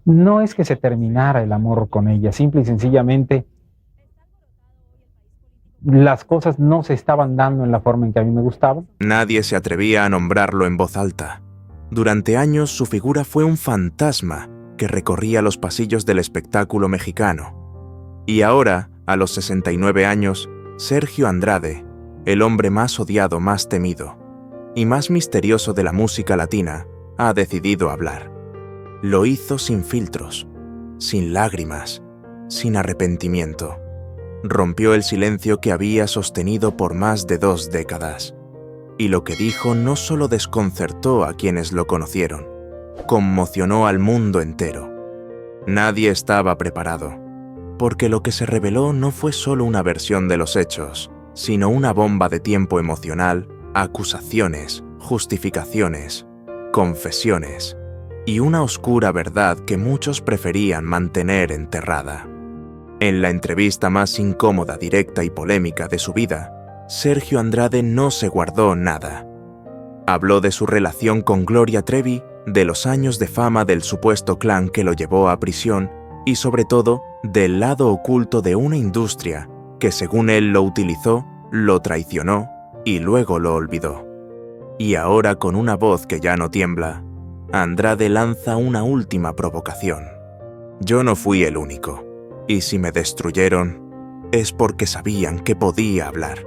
No es que se terminara el amor con ella, simple y sencillamente las cosas no se estaban dando en la forma en que a mí me gustaba. Nadie se atrevía a nombrarlo en voz alta. Durante años su figura fue un fantasma que recorría los pasillos del espectáculo mexicano. Y ahora, a los 69 años, Sergio Andrade, el hombre más odiado, más temido y más misterioso de la música latina, ha decidido hablar. Lo hizo sin filtros, sin lágrimas, sin arrepentimiento. Rompió el silencio que había sostenido por más de 2 décadas. Y lo que dijo no solo desconcertó a quienes lo conocieron, conmocionó al mundo entero. Nadie estaba preparado, porque lo que se reveló no fue solo una versión de los hechos, sino una bomba de tiempo emocional, acusaciones, justificaciones, confesiones y una oscura verdad que muchos preferían mantener enterrada. En la entrevista más incómoda, directa y polémica de su vida, Sergio Andrade no se guardó nada. Habló de su relación con Gloria Trevi, de los años de fama del supuesto clan que lo llevó a prisión y sobre todo del lado oculto de una industria que según él lo utilizó, lo traicionó y luego lo olvidó. Y ahora con una voz que ya no tiembla, Andrade lanza una última provocación. Yo no fui el único, y si me destruyeron, es porque sabían que podía hablar.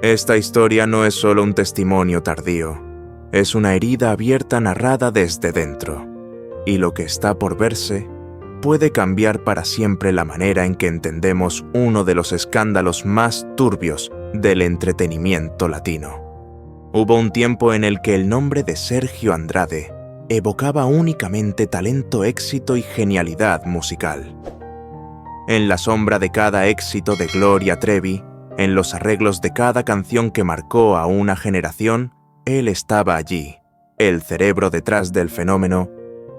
Esta historia no es solo un testimonio tardío, es una herida abierta narrada desde dentro, y lo que está por verse puede cambiar para siempre la manera en que entendemos uno de los escándalos más turbios del entretenimiento latino. Hubo un tiempo en el que el nombre de Sergio Andrade evocaba únicamente talento, éxito y genialidad musical. En la sombra de cada éxito de Gloria Trevi, en los arreglos de cada canción que marcó a una generación, él estaba allí, el cerebro detrás del fenómeno,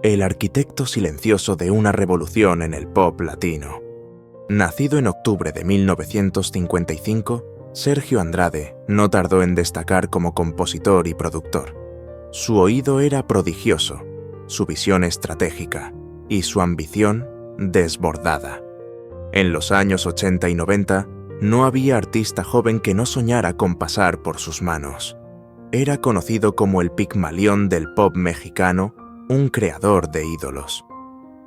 el arquitecto silencioso de una revolución en el pop latino. Nacido en octubre de 1955, Sergio Andrade no tardó en destacar como compositor y productor. Su oído era prodigioso, su visión estratégica y su ambición desbordada. En los años 80 y 90, no había artista joven que no soñara con pasar por sus manos. Era conocido como el Pigmalión del pop mexicano, un creador de ídolos.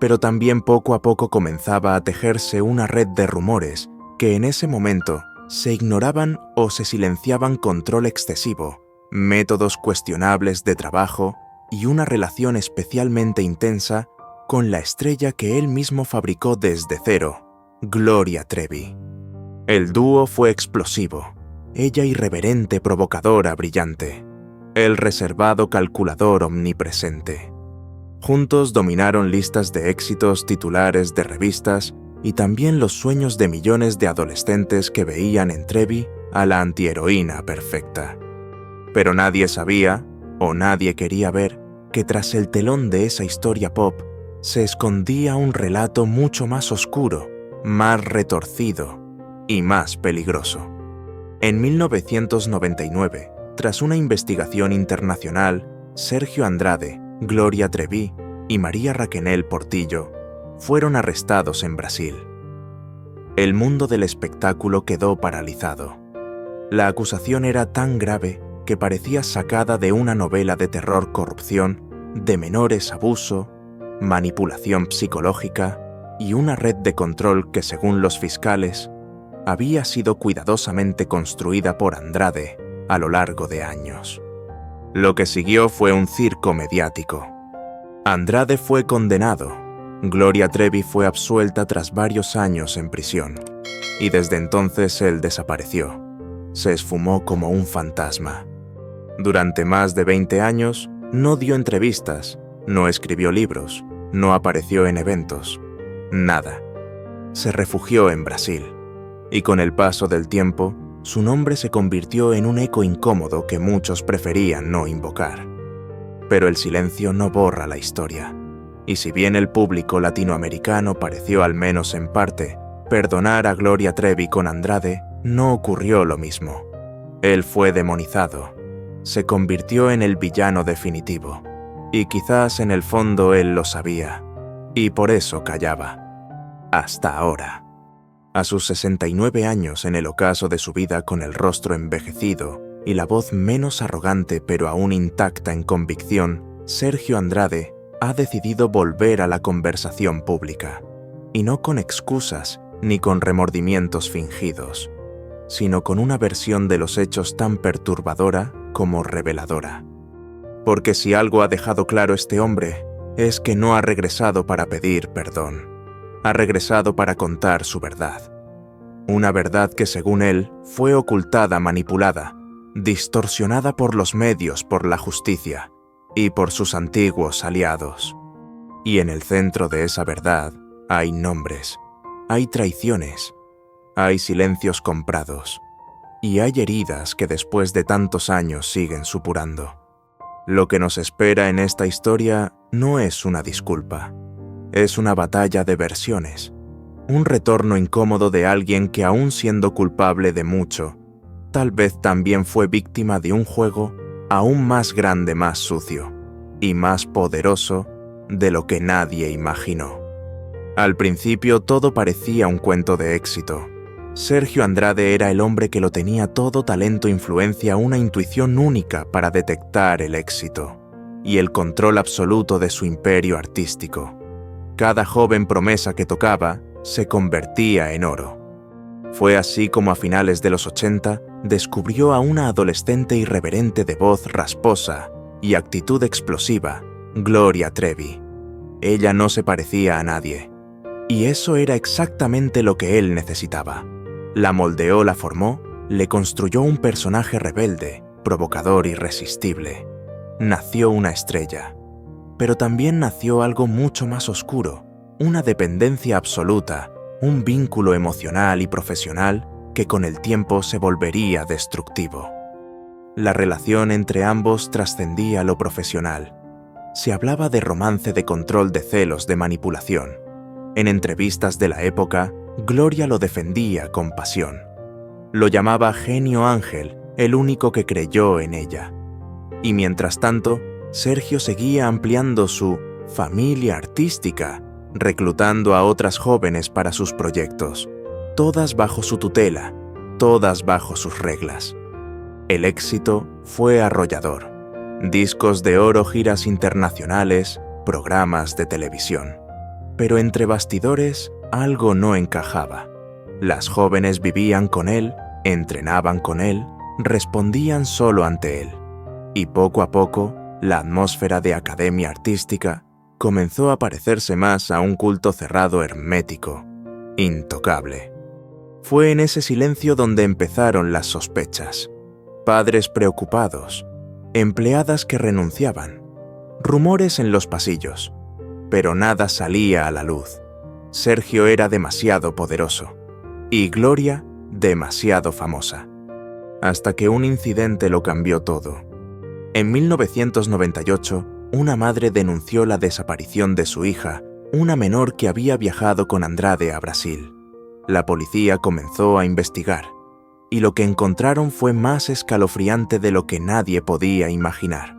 Pero también poco a poco comenzaba a tejerse una red de rumores que en ese momento se ignoraban o se silenciaban: control excesivo, métodos cuestionables de trabajo y una relación especialmente intensa con la estrella que él mismo fabricó desde cero, Gloria Trevi. El dúo fue explosivo, ella irreverente, provocadora, brillante, él reservado, calculador, omnipresente. Juntos dominaron listas de éxitos, titulares de revistas y también los sueños de millones de adolescentes que veían en Trevi a la antiheroína perfecta. Pero nadie sabía, o nadie quería ver, que tras el telón de esa historia pop se escondía un relato mucho más oscuro, más retorcido y más peligroso. En 1999, tras una investigación internacional, Sergio Andrade, Gloria Trevi y María Raquenel Portillo fueron arrestados en Brasil. El mundo del espectáculo quedó paralizado. La acusación era tan grave que parecía sacada de una novela de terror: corrupción, de menores, abuso, manipulación psicológica y una red de control que, según los fiscales, había sido cuidadosamente construida por Andrade a lo largo de años. Lo que siguió fue un circo mediático. Andrade fue condenado, Gloria Trevi fue absuelta tras varios años en prisión, y desde entonces él desapareció. Se esfumó como un fantasma. Durante más de 20 años no dio entrevistas, no escribió libros, no apareció en eventos, nada. Se refugió en Brasil, y con el paso del tiempo, su nombre se convirtió en un eco incómodo que muchos preferían no invocar. Pero el silencio no borra la historia, y si bien el público latinoamericano pareció, al menos en parte, perdonar a Gloria Trevi con Andrade, no ocurrió lo mismo. Él fue demonizado, se convirtió en el villano definitivo, y quizás en el fondo él lo sabía. Y por eso callaba. Hasta ahora. A sus 69 años, en el ocaso de su vida, con el rostro envejecido y la voz menos arrogante pero aún intacta en convicción, Sergio Andrade ha decidido volver a la conversación pública. Y no con excusas ni con remordimientos fingidos, sino con una versión de los hechos tan perturbadora como reveladora. Porque si algo ha dejado claro este hombre, es que no ha regresado para pedir perdón. Ha regresado para contar su verdad. Una verdad que, según él, fue ocultada, manipulada, distorsionada por los medios, por la justicia y por sus antiguos aliados. Y en el centro de esa verdad hay nombres, hay traiciones, hay silencios comprados y hay heridas que después de tantos años siguen supurando. Lo que nos espera en esta historia no es una disculpa, es una batalla de versiones, un retorno incómodo de alguien que, aún siendo culpable de mucho, tal vez también fue víctima de un juego aún más grande, más sucio y más poderoso de lo que nadie imaginó. Al principio todo parecía un cuento de éxito. Sergio Andrade era el hombre que lo tenía todo: talento, influencia, una intuición única para detectar el éxito y el control absoluto de su imperio artístico. Cada joven promesa que tocaba se convertía en oro. Fue así como a finales de los 80 descubrió a una adolescente irreverente de voz rasposa y actitud explosiva, Gloria Trevi. Ella no se parecía a nadie, y eso era exactamente lo que él necesitaba. La moldeó, la formó, le construyó un personaje rebelde, provocador, irresistible. Nació una estrella, pero también nació algo mucho más oscuro, una dependencia absoluta, un vínculo emocional y profesional que con el tiempo se volvería destructivo. La relación entre ambos trascendía lo profesional. Se hablaba de romance, de control, de celos, de manipulación. En entrevistas de la época, Gloria lo defendía con pasión. Lo llamaba genio ángel, el único que creyó en ella. Y mientras tanto, Sergio seguía ampliando su familia artística, reclutando a otras jóvenes para sus proyectos, todas bajo su tutela, todas bajo sus reglas. El éxito fue arrollador. Discos de oro, giras internacionales, programas de televisión. Pero entre bastidores algo no encajaba. Las jóvenes vivían con él, entrenaban con él, respondían solo ante él. Y poco a poco, la atmósfera de academia artística comenzó a parecerse más a un culto cerrado, hermético, intocable. Fue en ese silencio donde empezaron las sospechas. Padres preocupados, empleadas que renunciaban, rumores en los pasillos, pero nada salía a la luz. Sergio era demasiado poderoso y Gloria demasiado famosa, hasta que un incidente lo cambió todo. En 1998, una madre denunció la desaparición de su hija, una menor que había viajado con Andrade a Brasil. La policía comenzó a investigar, y lo que encontraron fue más escalofriante de lo que nadie podía imaginar.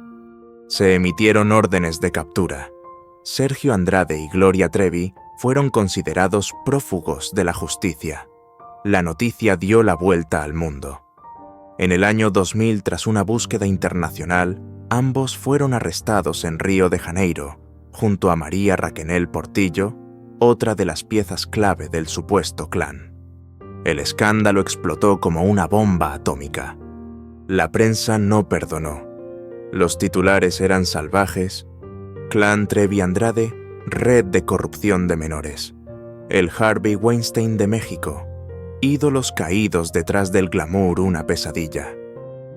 Se emitieron órdenes de captura. Sergio Andrade y Gloria Trevi fueron considerados prófugos de la justicia. La noticia dio la vuelta al mundo. En el año 2000, tras una búsqueda internacional, ambos fueron arrestados en Río de Janeiro, junto a María Raquenel Portillo, otra de las piezas clave del supuesto clan. El escándalo explotó como una bomba atómica. La prensa no perdonó. Los titulares eran salvajes: Clan Trevi Andrade, red de corrupción de menores. El Harvey Weinstein de México. Ídolos caídos detrás del glamour, una pesadilla.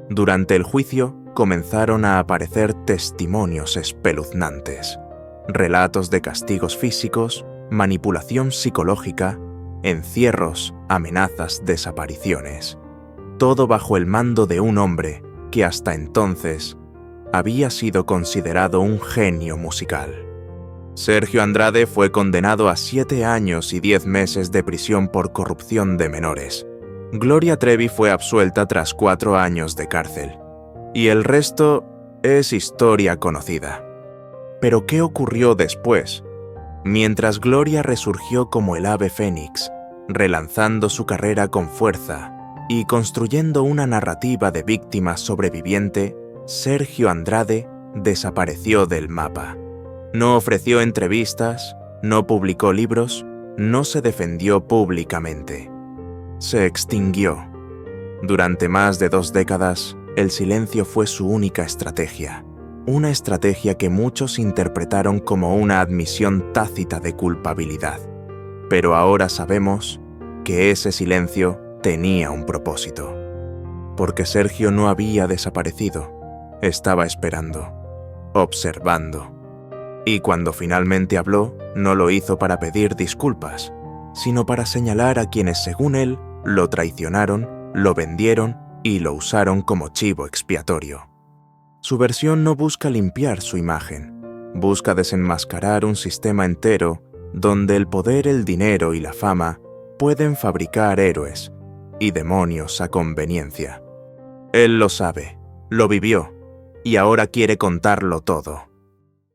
Durante el juicio comenzaron a aparecer testimonios espeluznantes, relatos de castigos físicos, manipulación psicológica, encierros, amenazas, desapariciones. Todo bajo el mando de un hombre que hasta entonces había sido considerado un genio musical. Sergio Andrade fue condenado a 7 años y 10 meses de prisión por corrupción de menores. Gloria Trevi fue absuelta tras 4 años de cárcel. Y el resto es historia conocida. ¿Pero qué ocurrió después? Mientras Gloria resurgió como el ave fénix, relanzando su carrera con fuerza y construyendo una narrativa de víctima sobreviviente, Sergio Andrade desapareció del mapa. No ofreció entrevistas, no publicó libros, no se defendió públicamente. Se extinguió. Durante más de 2 décadas, el silencio fue su única estrategia. Una estrategia que muchos interpretaron como una admisión tácita de culpabilidad. Pero ahora sabemos que ese silencio tenía un propósito. Porque Sergio no había desaparecido, estaba esperando, observando. Y cuando finalmente habló, no lo hizo para pedir disculpas, sino para señalar a quienes, según él, lo traicionaron, lo vendieron y lo usaron como chivo expiatorio. Su versión no busca limpiar su imagen, busca desenmascarar un sistema entero donde el poder, el dinero y la fama pueden fabricar héroes y demonios a conveniencia. Él lo sabe, lo vivió, y ahora quiere contarlo todo.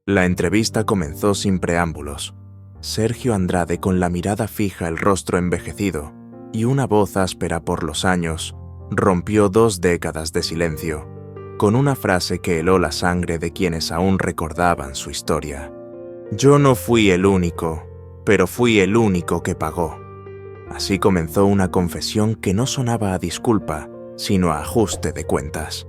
La entrevista comenzó sin preámbulos. Sergio Andrade, con la mirada fija, el rostro envejecido y una voz áspera por los años, rompió 2 décadas de silencio, con una frase que heló la sangre de quienes aún recordaban su historia. Yo no fui el único, pero fui el único que pagó. Así comenzó una confesión que no sonaba a disculpa, sino a ajuste de cuentas.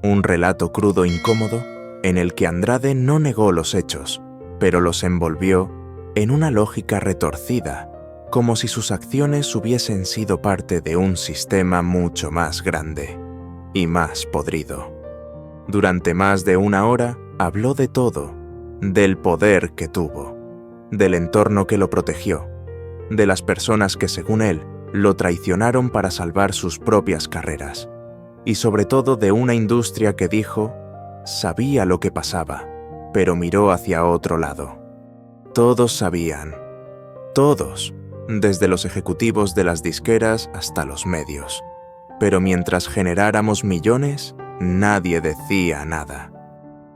Un relato crudo e incómodo en el que Andrade no negó los hechos, pero los envolvió en una lógica retorcida, como si sus acciones hubiesen sido parte de un sistema mucho más grande y más podrido. Durante más de 1 hora habló de todo, del poder que tuvo, del entorno que lo protegió, de las personas que, según él, lo traicionaron para salvar sus propias carreras, y sobre todo de una industria que dijo sabía lo que pasaba, pero miró hacia otro lado. Todos sabían, todos, desde los ejecutivos de las disqueras hasta los medios, pero mientras generáramos millones, nadie decía nada.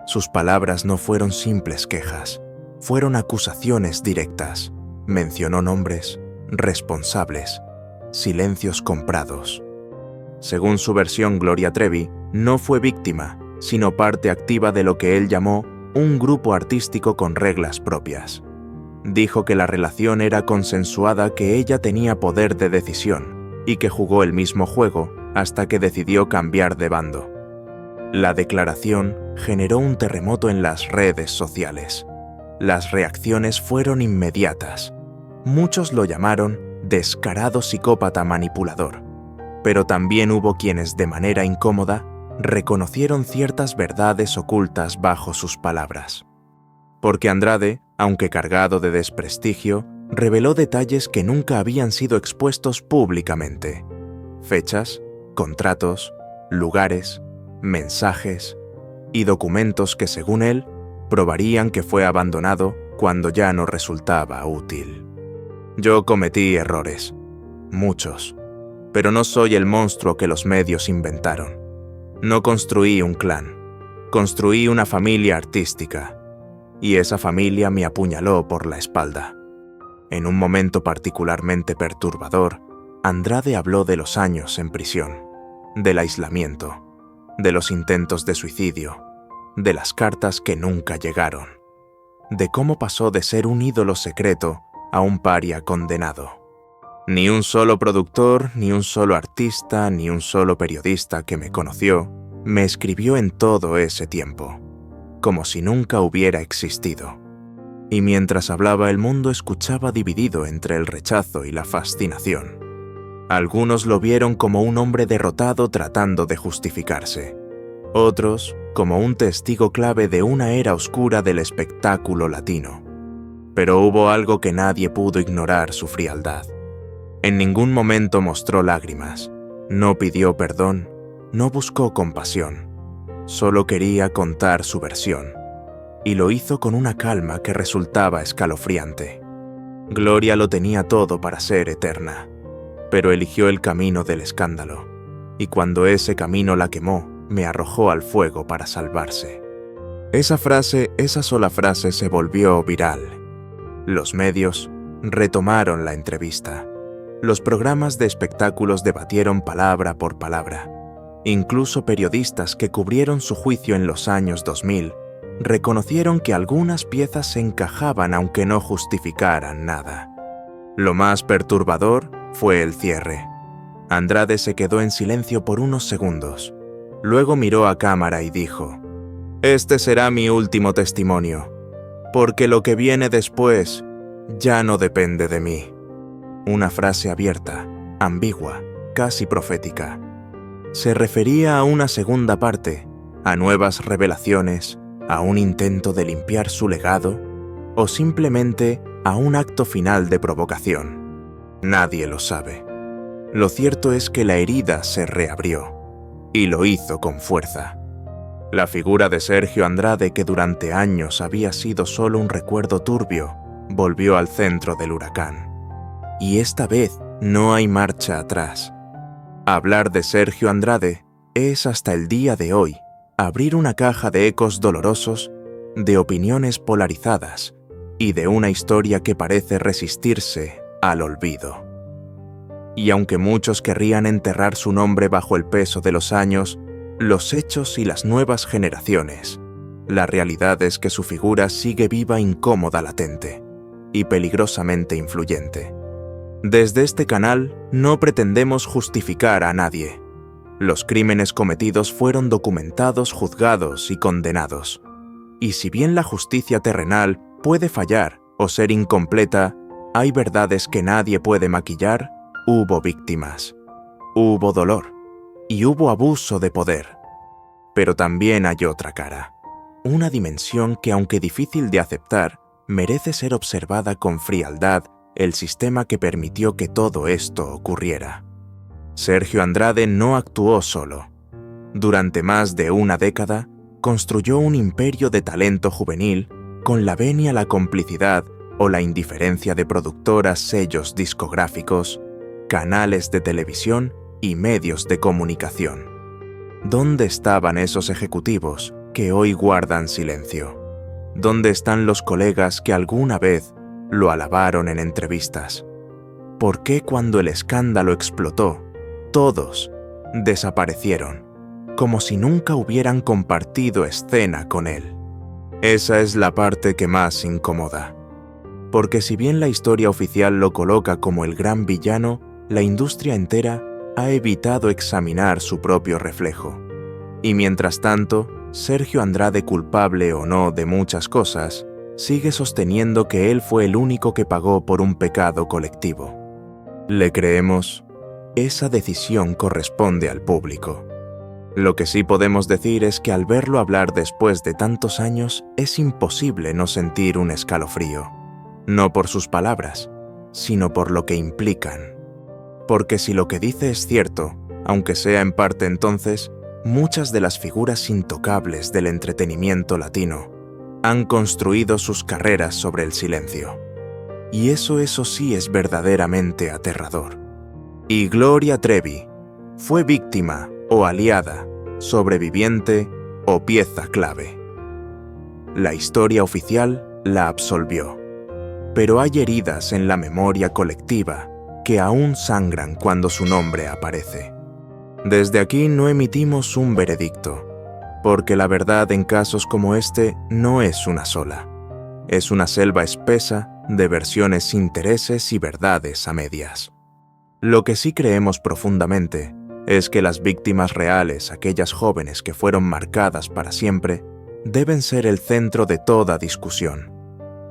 Sus palabras no fueron simples quejas, fueron acusaciones directas. Mencionó nombres, responsables, silencios comprados. Según su versión, Gloria Trevi no fue víctima, sino parte activa de lo que él llamó un grupo artístico con reglas propias. Dijo que la relación era consensuada, que ella tenía poder de decisión y que jugó el mismo juego hasta que decidió cambiar de bando. La declaración generó un terremoto en las redes sociales. Las reacciones fueron inmediatas. Muchos lo llamaron descarado psicópata manipulador, pero también hubo quienes, de manera incómoda, reconocieron ciertas verdades ocultas bajo sus palabras. Porque Andrade, aunque cargado de desprestigio, reveló detalles que nunca habían sido expuestos públicamente. Fechas, contratos, lugares, mensajes y documentos que, según él, probarían que fue abandonado cuando ya no resultaba útil. Yo cometí errores, muchos, pero no soy el monstruo que los medios inventaron. No construí un clan, construí una familia artística, y esa familia me apuñaló por la espalda. En un momento particularmente perturbador, Andrade habló de los años en prisión, del aislamiento, de los intentos de suicidio, de las cartas que nunca llegaron, de cómo pasó de ser un ídolo secreto a un paria condenado. Ni un solo productor, ni un solo artista, ni un solo periodista que me conoció me escribió en todo ese tiempo, como si nunca hubiera existido. Y mientras hablaba, el mundo escuchaba dividido entre el rechazo y la fascinación. Algunos lo vieron como un hombre derrotado tratando de justificarse, otros como un testigo clave de una era oscura del espectáculo latino. Pero hubo algo que nadie pudo ignorar: su frialdad. En ningún momento mostró lágrimas, no pidió perdón, no buscó compasión. Solo quería contar su versión, y lo hizo con una calma que resultaba escalofriante. Gloria lo tenía todo para ser eterna, pero eligió el camino del escándalo, y cuando ese camino la quemó, me arrojó al fuego para salvarse. Esa sola frase se volvió viral. Los medios retomaron la entrevista. Los programas de espectáculos debatieron palabra por palabra. Incluso periodistas que cubrieron su juicio en los años 2000 reconocieron que algunas piezas se encajaban aunque no justificaran nada. Lo más perturbador fue el cierre. Andrade se quedó en silencio por unos segundos. Luego miró a cámara y dijo: «Este será mi último testimonio, porque lo que viene después ya no depende de mí». Una frase abierta, ambigua, casi profética. ¿Se refería a una segunda parte, a nuevas revelaciones, a un intento de limpiar su legado, o simplemente a un acto final de provocación? Nadie lo sabe. Lo cierto es que la herida se reabrió, y lo hizo con fuerza. La figura de Sergio Andrade, que durante años había sido solo un recuerdo turbio, volvió al centro del huracán. Y esta vez no hay marcha atrás. Hablar de Sergio Andrade es, hasta el día de hoy, abrir una caja de ecos dolorosos, de opiniones polarizadas y de una historia que parece resistirse al olvido. Y aunque muchos querrían enterrar su nombre bajo el peso de los años, los hechos y las nuevas generaciones, la realidad es que su figura sigue viva, incómoda, latente y peligrosamente influyente. Desde este canal no pretendemos justificar a nadie. Los crímenes cometidos fueron documentados, juzgados y condenados. Y si bien la justicia terrenal puede fallar o ser incompleta, hay verdades que nadie puede maquillar. Hubo víctimas, hubo dolor y hubo abuso de poder. Pero también hay otra cara, una dimensión que, aunque difícil de aceptar, merece ser observada con frialdad. El sistema que permitió que todo esto ocurriera. Sergio Andrade no actuó solo. Durante más de una década, construyó un imperio de talento juvenil con la venia, la complicidad o la indiferencia de productoras, sellos discográficos, canales de televisión y medios de comunicación. ¿Dónde estaban esos ejecutivos que hoy guardan silencio? ¿Dónde están los colegas que alguna vez lo alabaron en entrevistas? ¿Por qué cuando el escándalo explotó, todos desaparecieron, como si nunca hubieran compartido escena con él? Esa es la parte que más incomoda. Porque si bien la historia oficial lo coloca como el gran villano, la industria entera ha evitado examinar su propio reflejo. Y mientras tanto, Sergio Andrade, culpable o no de muchas cosas, sigue sosteniendo que él fue el único que pagó por un pecado colectivo. ¿Le creemos? Esa decisión corresponde al público. Lo que sí podemos decir es que al verlo hablar después de tantos años, es imposible no sentir un escalofrío. No por sus palabras, sino por lo que implican. Porque si lo que dice es cierto, aunque sea en parte, entonces, muchas de las figuras intocables del entretenimiento latino han construido sus carreras sobre el silencio. Y eso sí es verdaderamente aterrador. Y Gloria Trevi fue víctima o aliada, sobreviviente o pieza clave. La historia oficial la absolvió, pero hay heridas en la memoria colectiva que aún sangran cuando su nombre aparece. Desde aquí no emitimos un veredicto, porque la verdad en casos como este no es una sola. Es una selva espesa de versiones, intereses y verdades a medias. Lo que sí creemos profundamente es que las víctimas reales, aquellas jóvenes que fueron marcadas para siempre, deben ser el centro de toda discusión,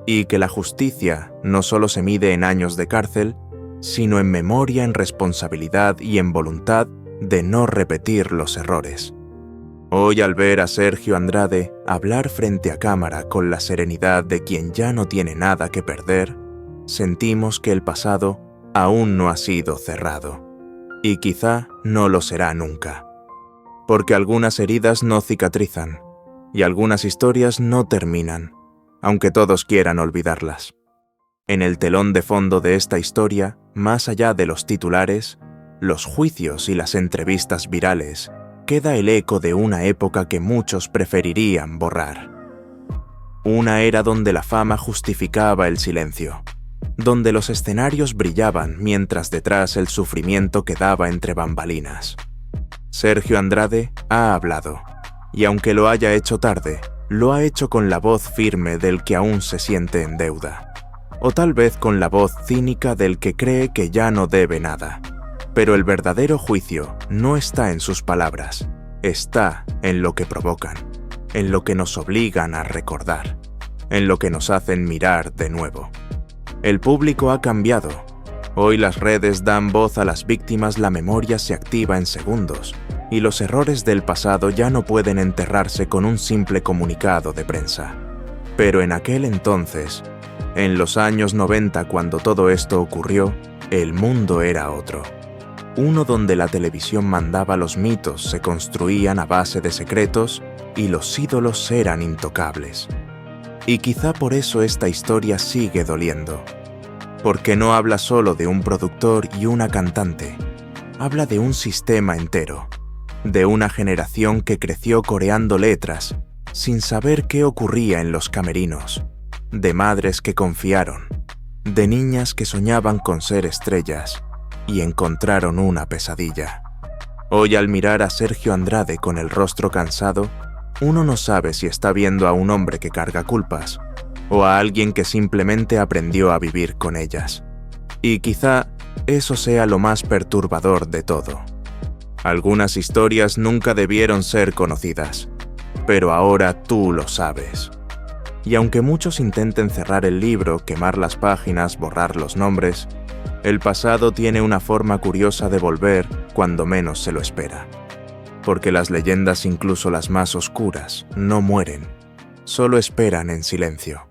y que la justicia no solo se mide en años de cárcel, sino en memoria, en responsabilidad y en voluntad de no repetir los errores. Hoy, al ver a Sergio Andrade hablar frente a cámara con la serenidad de quien ya no tiene nada que perder, sentimos que el pasado aún no ha sido cerrado, y quizá no lo será nunca. Porque algunas heridas no cicatrizan, y algunas historias no terminan, aunque todos quieran olvidarlas. En el telón de fondo de esta historia, más allá de los titulares, los juicios y las entrevistas virales, queda el eco de una época que muchos preferirían borrar. Una era donde la fama justificaba el silencio, donde los escenarios brillaban mientras detrás el sufrimiento quedaba entre bambalinas. Sergio Andrade ha hablado, y aunque lo haya hecho tarde, lo ha hecho con la voz firme del que aún se siente en deuda, o tal vez con la voz cínica del que cree que ya no debe nada. Pero el verdadero juicio no está en sus palabras, está en lo que provocan, en lo que nos obligan a recordar, en lo que nos hacen mirar de nuevo. El público ha cambiado. Hoy las redes dan voz a las víctimas, la memoria se activa en segundos, y los errores del pasado ya no pueden enterrarse con un simple comunicado de prensa. Pero en aquel entonces, en los años 90, cuando todo esto ocurrió, el mundo era otro. Uno donde la televisión mandaba, los mitos se construían a base de secretos y los ídolos eran intocables. Y quizá por eso esta historia sigue doliendo. Porque no habla solo de un productor y una cantante, habla de un sistema entero, de una generación que creció coreando letras, sin saber qué ocurría en los camerinos, de madres que confiaron, de niñas que soñaban con ser estrellas y encontraron una pesadilla. Hoy, al mirar a Sergio Andrade con el rostro cansado, uno no sabe si está viendo a un hombre que carga culpas o a alguien que simplemente aprendió a vivir con ellas. Y quizá eso sea lo más perturbador de todo. Algunas historias nunca debieron ser conocidas, pero ahora tú lo sabes. Y aunque muchos intenten cerrar el libro, quemar las páginas, borrar los nombres, el pasado tiene una forma curiosa de volver cuando menos se lo espera. Porque las leyendas, incluso las más oscuras, no mueren, solo esperan en silencio.